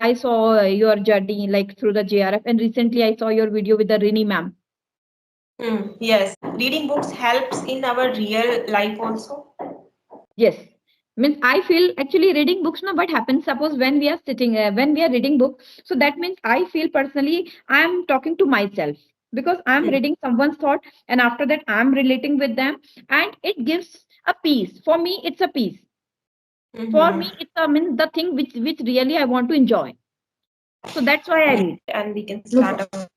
I saw your journey like through the JRF, and recently I saw your video with the Rini ma'am. Yes, reading books helps in our real life also. Yes. Means I feel actually reading books now what happens suppose when we are sitting when we are reading book, so that means I feel personally I am talking to myself because I am reading someone's thought, and after that I am relating with them, and it gives a peace. For me it's a peace. For Mm-hmm. me it's a means the thing which really I want to enjoy. So that's why I read. And we can start our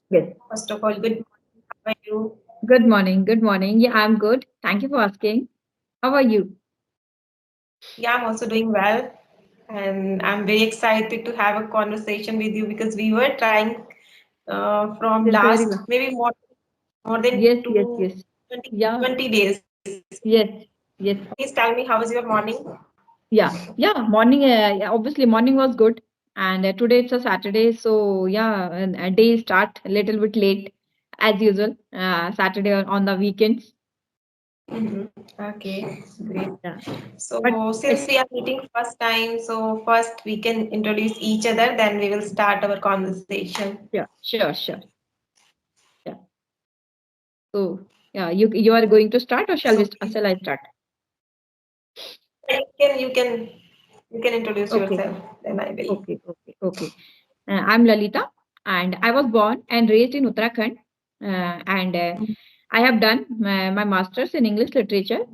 Yes. first of all. Good morning. How are you? Good morning. Good morning. Yeah, I'm good. Thank you for asking. How are you? Yeah, I'm also doing well, and I'm very excited to have a conversation with you because we were trying from Yes, very last well. maybe more than Yes, yes, yes. 20 Yeah, 20 days. yes, yes. Please tell me, how was your morning? Yeah, yeah. Morning, yeah, obviously, morning was good. And today it's a Saturday. So, yeah, and a day start a little bit late as usual. Saturday on the weekends. Okay, great. Yeah. But So since it's, we are meeting first time, so first we can introduce each other, then we will start our conversation. sure, sure, sure. Yeah. So, yeah, you are going to start or So please, shall I start? you can introduce Okay, yourself, then I will. okay, okay, okay. I'm Lalita, and I was born and raised in Uttarakhand. And I have done my master's in English literature,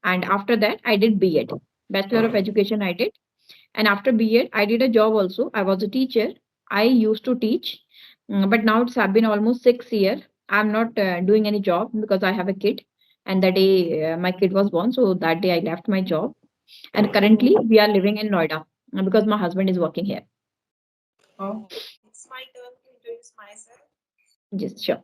and after that, I did B.Ed, Bachelor of Education. I did, and after B.Ed, I did a job also. I was a teacher. I used to teach, but now it's have been almost 6 years. I'm not doing any job because I have a kid, and the day my kid was born, so that day I left my job. And currently, we are living in Noida because my husband is working here. Oh, it's my turn to introduce myself. Just sure.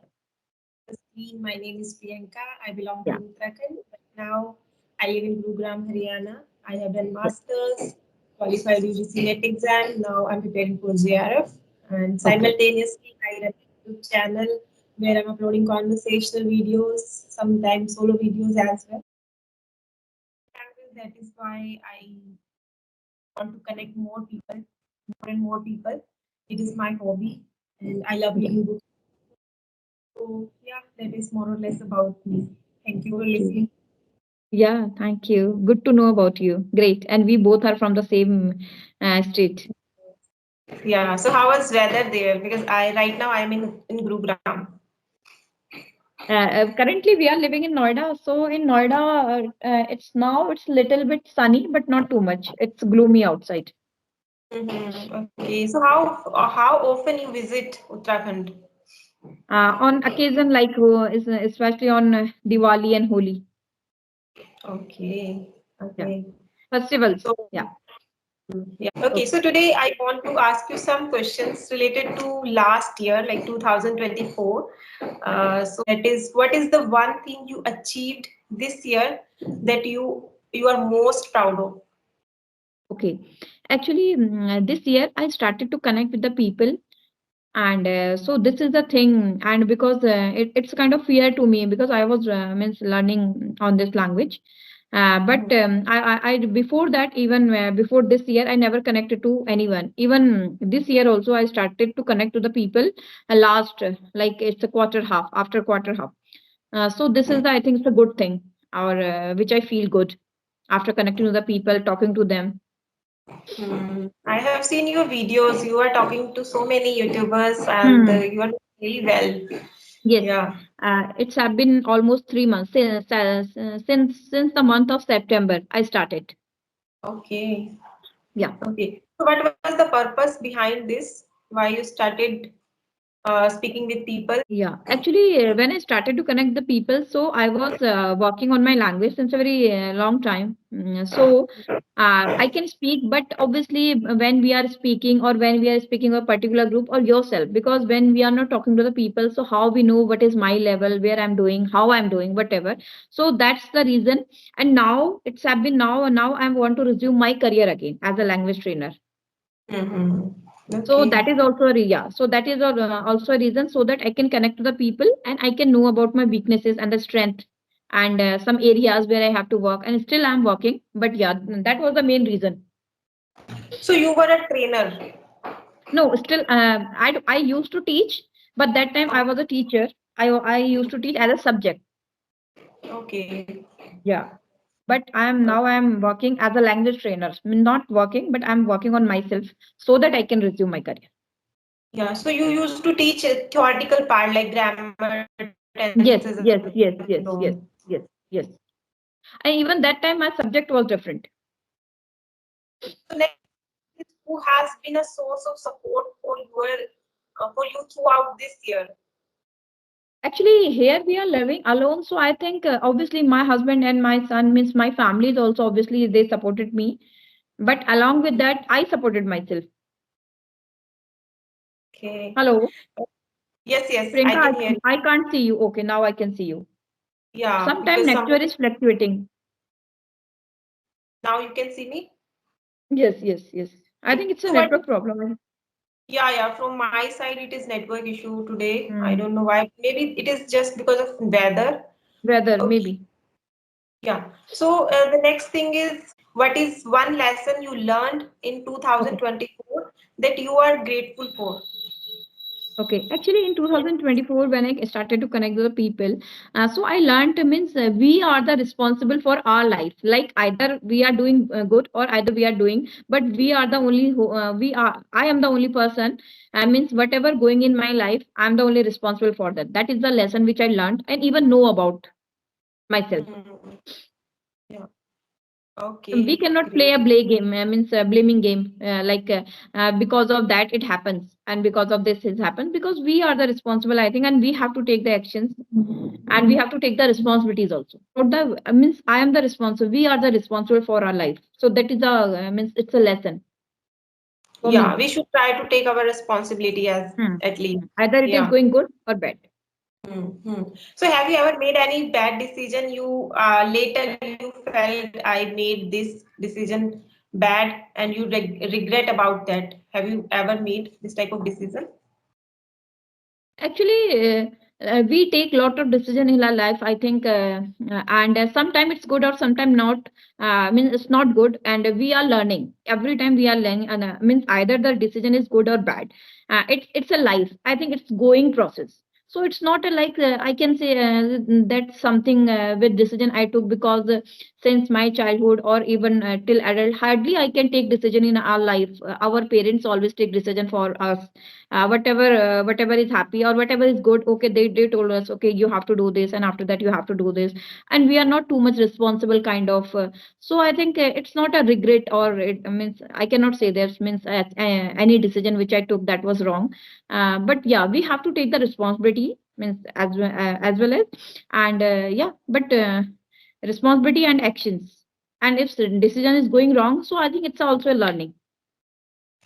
My name is Priyanka. I belong to Yeah. Uttarakhand, but now I live in Gurugram, Haryana. I have done Yeah. masters, qualified UGC NET exam. Now I'm preparing for JRF, and Okay. simultaneously I run a YouTube channel where I'm uploading conversational videos, sometimes solo videos as well. That is why I want to connect more people, more and more people. It is my hobby, and I love Yeah. reading books. So yeah, that is more or less about me. Thank you for Okay. listening. Yeah, thank you. Good to know about you. Great. And we both are from the same state. Yeah. So how was weather there? Because I right now I'm in Gurugram. Currently, we are living in Noida. So in Noida, it's little bit sunny, but not too much. It's gloomy outside. Okay. So how often you visit Uttarakhand? On occasion like especially on Diwali and Holi. Okay. Yeah. Okay. Festivals. So Yeah. yeah. Okay. Okay. So today I want to ask you some questions related to last year, like 2024. So that is, what is the one thing you achieved this year that you are most proud of? Okay. Actually, this year I started to connect with the people, and so this is the thing, and because it's kind of fear to me because I was means learning on this language, but I before that, even before this year, I never connected to anyone. Even this year also I started to connect to the people last like it's a quarter half after quarter half. So this is the, I think it's a good thing, or which I feel good after connecting to the people, talking to them. I have seen your videos. You are talking to so many YouTubers and Hmm. you are doing really well. Yes, Yeah. it's have been almost 3 months since the month of September I started. Okay. Yeah. Okay. So what was the purpose behind this? Why you started speaking with people? Yeah, actually, when I started to connect the people, so I was working on my language since a very long time. So I can speak, but obviously, when we are speaking or when we are speaking a particular group or yourself, because when we are not talking to the people, so how we know what is my level, where I'm doing, how I'm doing, whatever. So that's the reason. And now it's have been now I want to resume my career again as a language trainer. Mm-hmm. So Okay. that is also a yeah. So that is also a reason so that I can connect to the people and I can know about my weaknesses and the strength and some areas where I have to work. And still I'm working, but yeah, that was the main reason. So you were a trainer. No, still, I used to teach, but that time I was a teacher. I used to teach as a subject. Okay. Yeah. But I am working as a language trainer. I mean, not working, but I'm working on myself so that I can resume my career. Yeah, so you used to teach a theoretical part like grammar, tenses, Yes, and yes, yes, tone. yes, yes, yes, yes. And even that time, my subject was different. So next is who has been a source of support for you throughout this year? Actually, here we are living alone, so I think obviously my husband and my son means my family is also obviously they supported me. But along with that, I supported myself. Okay. Hello, Yes, yes, I Priyanka, can hear you. I can't see you. Okay, now I can see you. Yeah, Sometimes because network sometimes is fluctuating. now you can see me. Yes, yes, yes. I think it's a So what? network problem. Yeah, yeah. From my side, it is network issue today. I Hmm. don't know why. Maybe it is just because of weather. Weather, Okay. maybe. Yeah. So the next thing is, what is one lesson you learned in Okay. 2024 that you are grateful for? Okay, actually, in 2024, when I started to connect with the people, so I learned means we are the responsible for our life. Like either we are doing good or either we are doing, but we are the only who we are. I am the only person. Means whatever going in my life, I'm the only responsible for that. That is the lesson which I learned and even know about myself. Hmm. Yeah. We Okay. cannot play Great. a blame game means a blaming game because of that it happens and because of this has happened because we are the responsible I think and we have to take the actions and we have to take the responsibilities also for the means I am the responsible we are the responsible for our life so that is a means it's a lesson for Yeah, me. we should try to take our responsibility as Hmm. at least. Either it is Yeah. going good or bad. Hmm. So have you ever made any bad decision you later you felt I made this decision bad and you regret about that? Have you ever made this type of decision? Actually, we take lot of decision in our life. I think, and sometimes it's good or sometimes not. I mean, it's not good, and we are learning every time we are learning. And means either the decision is good or bad. It's a life. I think it's going process. So it's not a like I can say that's something with decision I took because since my childhood or even till adult, hardly I can take decision in our life. Our parents always take decision for us whatever is happy or whatever is good okay they told us okay you have to do this and after that you have to do this and we are not too much responsible kind of so I think it's not a regret or it means I cannot say this means any decision which I took that was wrong but yeah we have to take the responsibility means as well as and yeah but responsibility and actions and if the decision is going wrong so I think it's also a learning.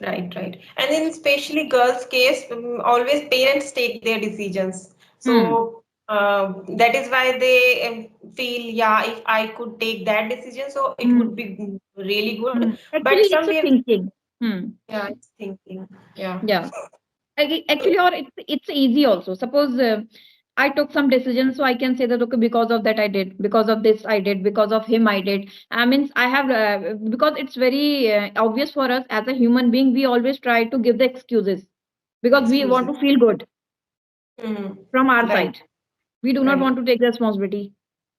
Right, right. And in especially girls' case, always parents take their decisions. Hmm. So that is why they feel, yeah, if I could take that decision, so it would Hmm. be really good. But Actually, it's a somewhere, thinking. Hmm. yeah, it's thinking, yeah. Yeah. So, Actually, or it's easy also. Suppose I took some decisions, so I can say that okay, because of that I did, because of this I did, because of him I did. I mean, I have because it's very obvious for us as a human being, we always try to give the excuses because we want excuses. to feel good Hmm. from our Right, side. We do not right. want to take responsibility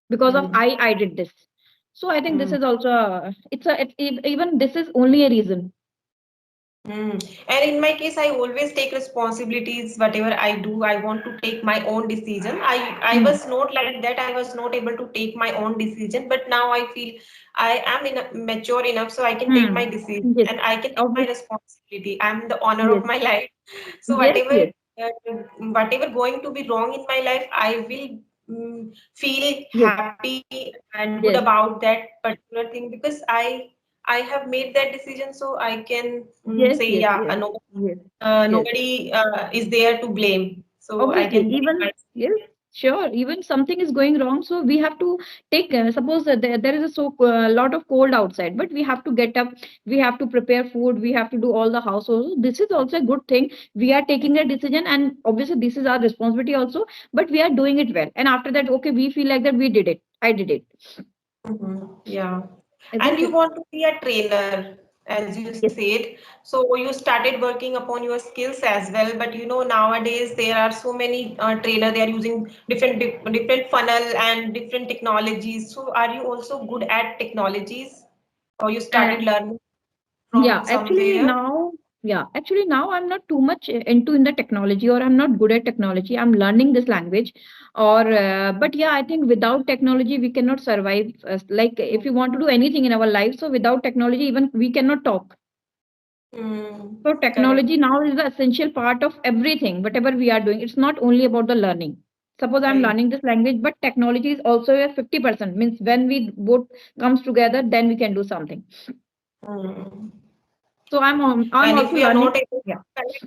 because of Hmm. I did this. So I think this Hmm. is also even this is only a reason. Mm. And in my case, I always take responsibilities. Whatever I do, I want to take my own decision. I Hmm. was not like that. I was not able to take my own decision. But now I feel I am mature enough, so I can take my Hmm. decision Yes. and I can take my Obvious. responsibility. I'm the owner Yes. of my life. So Yes. Yes. whatever going to be wrong in my life, I will feel Yes. happy and good Yes. about that particular thing because I have made that decision, so I can Yes. say, Yes. yeah, Yes. Yes. Yes. nobody is there to blame. So I Obviously, can take my even yes, sure. Even something is going wrong, so we have to take. Suppose there is a so lot of cold outside, but we have to get up. We have to prepare food. We have to do all the household. This is also a good thing. We are taking a decision, and obviously this is our responsibility also. But we are doing it well. And after that, okay, we feel like that we did it. I did it, Yeah. And isn't you it? want to be a trainer. as you Yes. said. So you started working upon your skills as well. But nowadays there are so many trainer. They are using different funnel and different technologies. So are you also good at technologies, or you Uh, started learning Yeah, from actually somewhere? now, yeah, actually now I'm not too much into in the technology, or I'm not good at technology. I'm learning this language, or but yeah, I think without technology we cannot survive. Like if you want to do anything in our life, so without technology even we cannot talk. So Correct. technology now is the essential part of everything, whatever we are doing. It's not only about the learning. Suppose I'm Right. learning this language, but technology is also a 50%. Means when we both comes together, then we can do something. Mm. So I'm And if also we are learning. not able Yeah. to connect.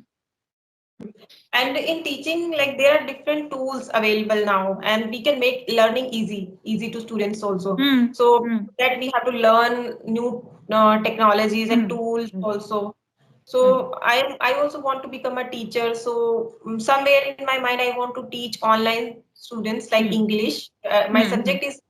And in teaching, like there are different tools available now, and we can make learning easy to students also. Hmm. So Hmm. that we have to learn new technologies and Hmm. tools Hmm. also. Hmm. So I also want to become a teacher. So somewhere in my mind, I want to teach online students like Hmm. English. My Hmm. Hmm. subject is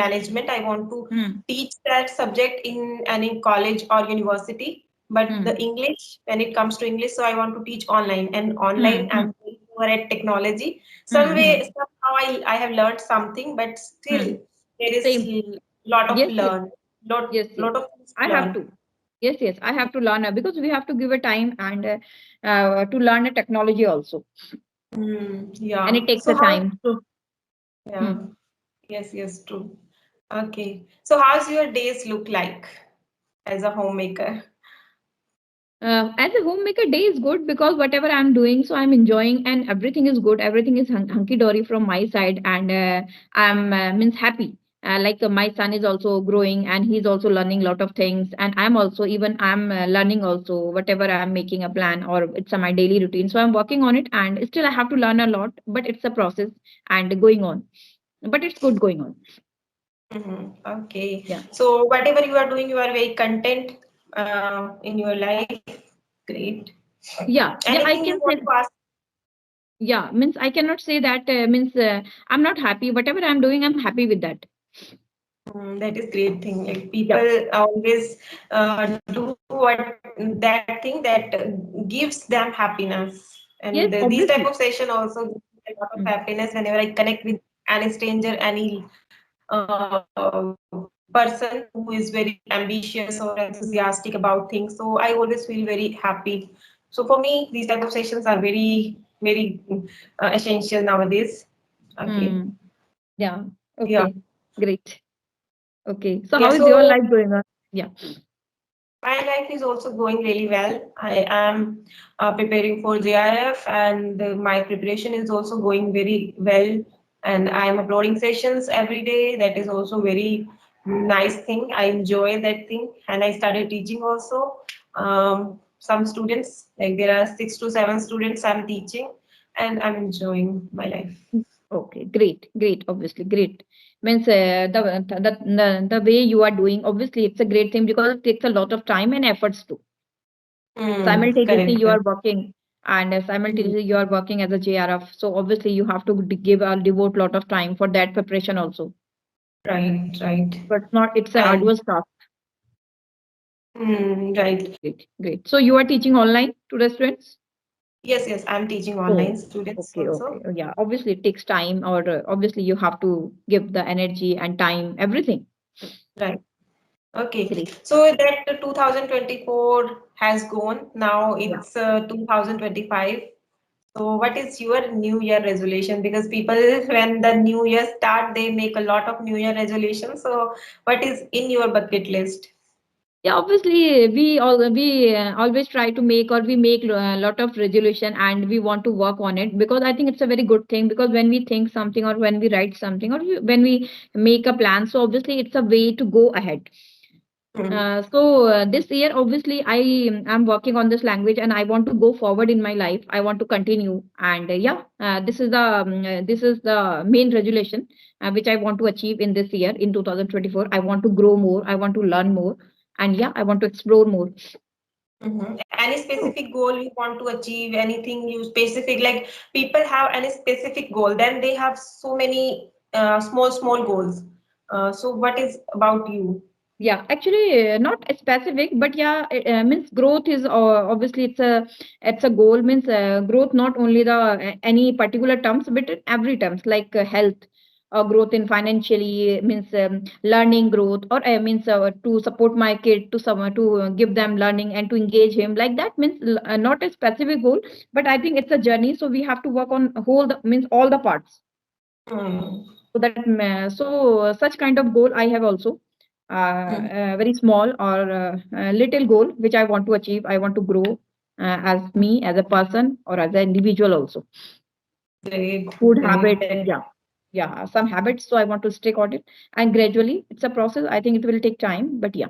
management. I want to Hmm. teach that subject in any college or university. But the Hmm. English, when it comes to English, so I want to teach online, and online Hmm. Hmm. I'm going over at technology. Some Hmm. way, Hmm. somehow I have learned something, but still Hmm. there is Same. lot of Yes. Yes. learn, lot Yes. Yes. lot of things I to have learn. to. Yes. Yes. I have to learn because we have to give a time and to learn a technology also, and Yeah. it takes a So how? time. So. Yeah. Hmm. Yes. True. Okay. So how's your days look like as a homemaker? As a homemaker, day is good because whatever I'm doing, so I'm enjoying and everything is good. Everything is hunky dory from my side, and I'm means happy. My son is also growing and he's also learning a lot of things, and I'm learning also whatever I'm making a plan or it's my daily routine. So I'm working on it, and still I have to learn a lot, but it's a process and going on. But it's good going on. Okay. Yeah, So whatever you are doing, you are very content in your life. Great. yeah. Anything I you can want to say. ask? Yeah, means I cannot say that means I'm not happy. Whatever I'm doing, I'm happy with that. That is great thing. Like Yeah. people always do what that thing that gives them happiness, Yes, and these type obviously. of session also gives me a lot of Mm. happiness whenever I connect with any stranger, any person who is very ambitious or enthusiastic about things. So I always feel very happy. So for me, these type of sessions are very essential nowadays. Okay. Mm. Yeah. Yeah. Okay. Great. Okay. So Yeah. how is your So life going on? Yeah. my life is also going really well. I am preparing for JRF, and my preparation is also going very well. And I am uploading sessions every day. That is also very nice thing. I enjoy that thing, and I started teaching also. Some students, like there are 6 to 7 students I'm teaching, and I'm enjoying my life. Mm. Okay. Great. Great. Obviously, great. Means the way you are doing, obviously, it's a great thing because it takes a lot of time and efforts too. Simultaneously, Correct, you correct. are working, and Mm, simultaneously you are working as a JRF. So obviously, you have to give devote lot of time for that preparation also. right, right. But not, it's a And arduous task. right. Great, great. So you are teaching online to the students? Yes, I'm teaching online Oh, students okay, okay. also. Oh, yeah, obviously it takes time, or obviously you have to give the energy and time, everything. Right. Okay. Great. So that 2024 has gone. Now Yeah. it's 2025. So what is your New Year resolution? Because people, when the New Year start, they make a lot of New Year resolutions. So what is in your bucket list? Yeah, obviously we always try to make, or we make a lot of resolution, and we want to work on it because I think it's a very good thing, because when we think something or when we write something or when we make a plan, so obviously it's a way to go ahead. Hmm. This year, obviously, I am working on this language and I want to go forward in my life. I want to continue, and this is the main resolution which I want to achieve in this year in 2024. I want to grow more. I want to learn more, and yeah, I want to explore more. Any Oh, specific goal you want to achieve? Anything you specific, like people have any specific goal, then they have so many small goals. So what is about you? Yeah, actually, not a specific, but yeah, it, means growth is obviously it's a goal. Means growth not only the any particular terms, but in every terms like health, growth in financially means learning growth, or means to support my kid to some to give them learning and to engage him like that means not a specific goal, but I think it's a journey. So we have to work on whole the, means all the parts. Hmm. So that such kind of goal I have also very small or little goal which I want to achieve. I want to grow as me as a person or as an individual also. Great, Food great. habit, yeah, some habits. So I want to stick on it, and gradually it's a process. I think it will take time, but yeah.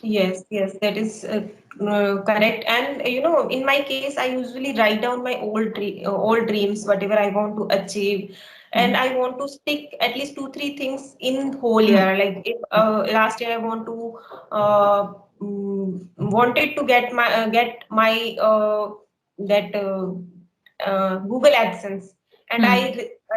Yes, yes, that is correct. And in my case, I usually write down my old dreams, whatever I want to achieve, and Mhm. I want to stick at least two, three things in whole Mhm. year. Like if last year I want to wanted to get my that Google AdSense, and Hmm.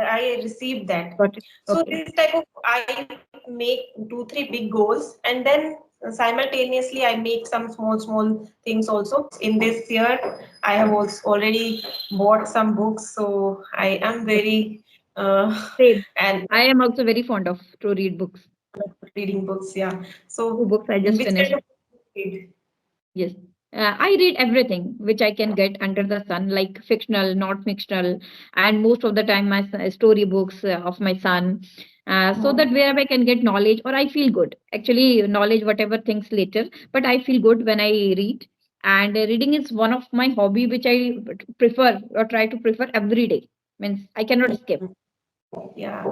I received that. Got it. So Okay. this type of I make two, three big goals, and then simultaneously I make some small things also. In this year, I have also already bought some books, so I am Okay. very Same. and I am also very fond of to read books. reading books. Yeah. Two So books I just which kind finished. of book do you read? Yes. I read everything which I can get under the sun, like fictional, not fictional, and most of the time my story books of my son, so that wherever I can get knowledge or I feel good. Actually, knowledge, whatever things later, but I feel good when I read. And reading is one of my hobby which I prefer or try to prefer every day. Means I cannot skip. Yeah,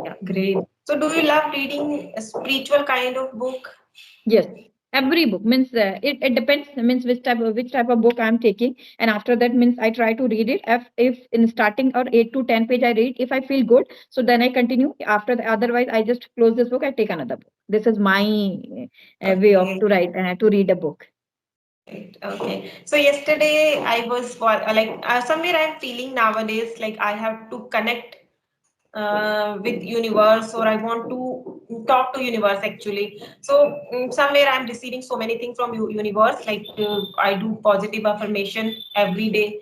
Yeah. great. So do you love reading a spiritual kind of book? Yes, every book means it depends means which type of book I'm taking, and after that means I try to read it. If in starting or 8 to 10 page I read, if I feel good, so then I continue. After the, otherwise I just close this book. I take another book. This is my way of Okay. to write to read a book. Right. Okay. So yesterday I was for like somewhere I'm feeling nowadays like I have to connect with universe, or I want to talk to universe actually. So somewhere I'm receiving so many things from universe. Like I do positive affirmation every day.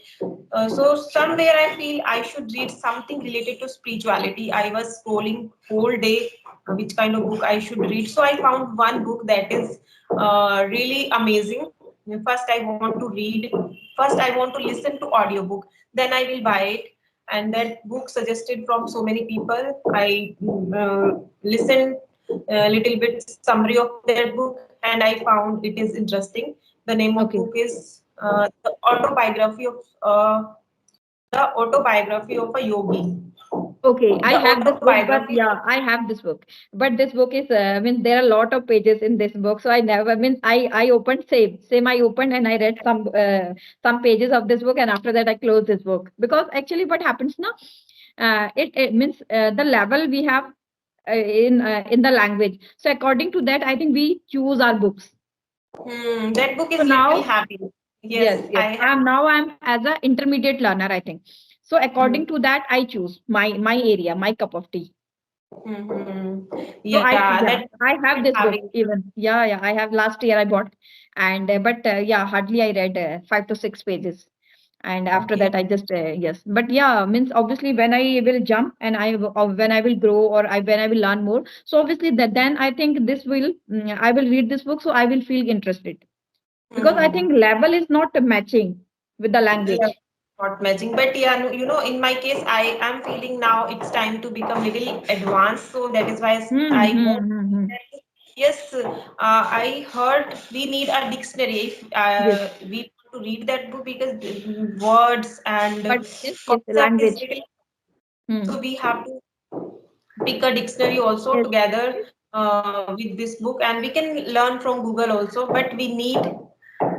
So somewhere I feel I should read something related to spirituality. I was scrolling whole day which kind of book I should read. So I found one book that is really amazing. First I want to read. First I want to listen to audiobook. Then I will buy it, and that book suggested from so many people. I listened a little bit summary of that book, and I found it is interesting. The name of book Okay. is the autobiography of a yogi. Okay, I The have this book, but autobiography. yeah, I have this book. But this book is means there are a lot of pages in this book, so I never means I opened same I opened and I read some pages of this book, and after that I closed this book because actually what happens now, it means the level we have in the language. So according to that, I think we choose our books. That book So is literally now happy. yes, Yes, yes. I'm as a intermediate learner, I think. So according have. to that, I choose my area, my cup of tea. Hmm. So Yeah, yeah, that I have this book having. even. Yeah, yeah, I have last year I bought, and but yeah, hardly I read 5 to 6 pages, and after Okay. that I just yes. But yeah, means obviously when I will jump and when I will grow or when I will learn more. So obviously that then I think this will I will read this book, so I will feel interested because I Hmm. think level is not matching with the Yeah, language. not matching. But yeah, no, in my case, I am feeling now it's time to become little advanced. So that is why Hmm, I hmm, want. hmm, hmm. Yes, I heard we need a dictionary. Yes, We want to read that book because the words and but yes, yes, concept is language. little. Hmm. So we have to pick a dictionary also Yes, together with this book, and we can learn from Google also. But we need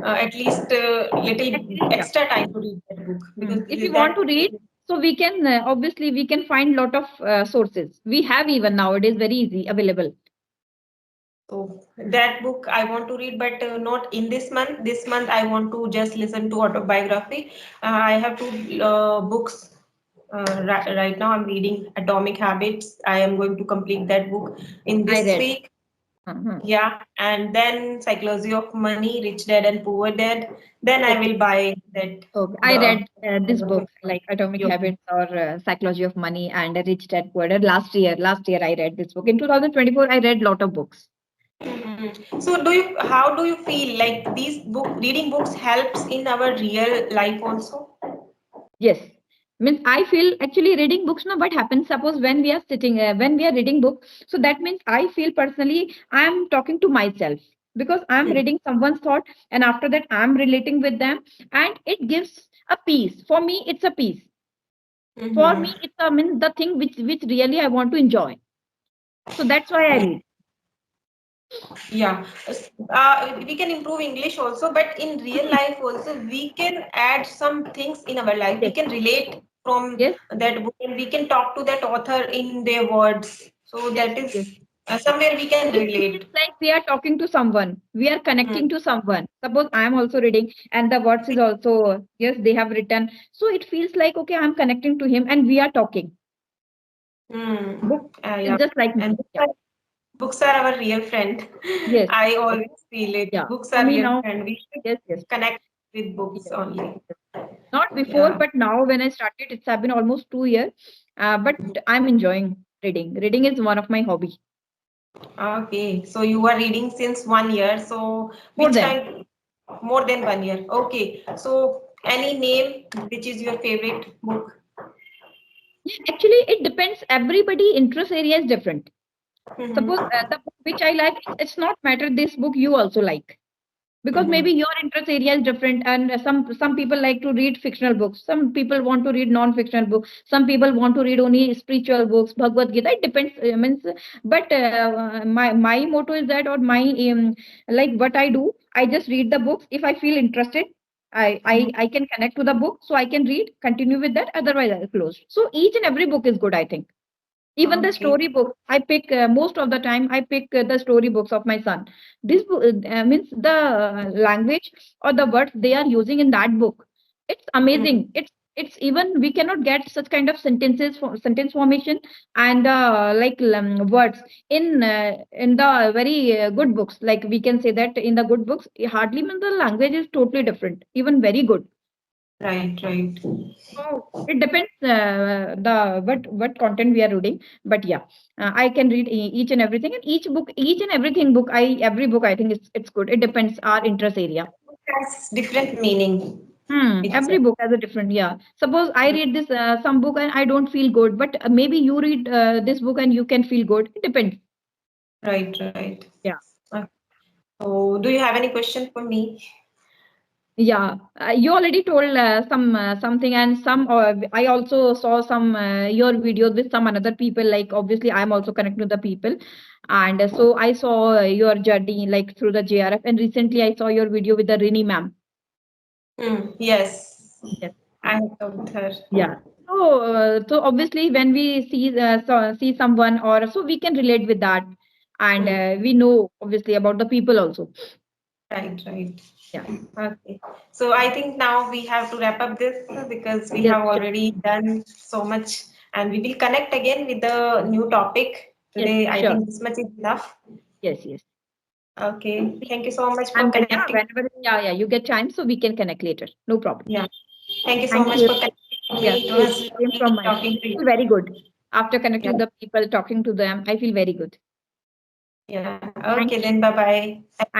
at least little actually, yeah. extra time to read that book because If you want that to book is read, so we can obviously we can find lot of sources. We have even nowadays very easy available. so that book I want to read, but not in this month. This month I want to just listen to autobiography. I have two books. Right now I'm reading Atomic Habits. I am going to complete that book in I this read. week. Uh-huh. Yeah, and then Psychology of Money, Rich Dad and Poor Dad. Then I Okay. will buy that Okay. I the read this book, like Atomic your Habits or Psychology of Money and Rich Dad Poor Dad last year. Last year I read this book. In 2024, I read lot of books. Mhm. So how do you feel like these reading books helps in our real life also? Yes. Means I feel actually reading books now what happens suppose when we are sitting when we are reading book, so that means I feel personally I am talking to myself because I am reading someone's thought, and after that I am relating with them, and it gives a peace. For me it's a peace. For Mm-hmm. me it's a means the thing which really I want to enjoy. So that's why I read. Yeah, we can improve English also, but in real life also we can add some things in our life. We Yes. can relate from Yes. that book and we can talk to that author in their words. So Yes. that Yes. is somewhere we can It feels relate. like we are talking to someone. We are Hmm. connecting to someone. Suppose I am also reading and the words is also, yes, they have written. So it feels like, okay, I'm connecting to him and we are talking. Hmm. Book is Yeah, just like me. and Yeah. books are our real friend. Yes. I For- always feel it. Yeah. Books For are me real now, friend. We should yes, yes, connect with books yes, only. yes. Not before, Yeah. but now when I started, it's have been almost 2 years. But I'm enjoying reading. Reading is one of my hobby. Okay. So you are reading since 1 year. So More which than. kind? More than 1 year. Okay. So any name which is your favorite book? Yeah, actually, it depends. Everybody interest area is different. Suppose Mm-hmm. the book which I like, it's not matter this book you also like, because maybe Mm-hmm. your interest area is different, and some people like to read fictional books, some people want to read non-fictional books, some people want to read only spiritual books, Bhagavad Gita. It depends. Means, but my motto is that, or my like what I do, I just read the books if I feel interested. I can connect to the book, so I can read, continue with that. Otherwise, I close. So each and every book is good, I think. Even the Okay. story books, I pick most of the time. I pick the story books of my son. This book means the language or the words they are using in that book. It's Mm-hmm. amazing. It's even we cannot get such kind of sentences for sentence formation and like words in the very good books. Like we can say that in the good books, hardly means the language is totally different. Even very good. Right, right. So it depends the what content we are reading. But yeah, I can read each and everything, and each and everything book. I every book I think it's good. It depends our interest area. Book has different meaning Every itself. book has a different, yeah. Suppose I read this some book and I don't feel good, but maybe you read this book and you can feel good. It depends. Right, right. Yeah. Uh, So do you have any question for me? Yeah, you already told something, and some. I also saw some your videos with some another people. Like obviously, I'm also connected to the people, and so I saw your journey like through the JRF. And recently, I saw your video with the Rini ma'am. Yes, Yes. I have told her. Yeah. So obviously, when we see someone, or so we can relate with that, and Hmm. we know obviously about the people also. Right, right. Yeah. Okay. So I think now we have to wrap up this because we Yes. have Sure. already done so much and we will connect again with the new topic. Yes. Today, I Sure. think this much is enough. Yes. Yes. Okay. Thank you so much for And yeah, connecting. whenever yeah, you get time, so we can connect later. No problem. Yeah. Thank you so Thank much you. for connecting with Yeah, me. It same, was same lovely from my side. talking I to you. feel very good after Yeah. connecting the people, talking to them. I feel very good. Yeah. Thank Okay, you. then bye bye. Thank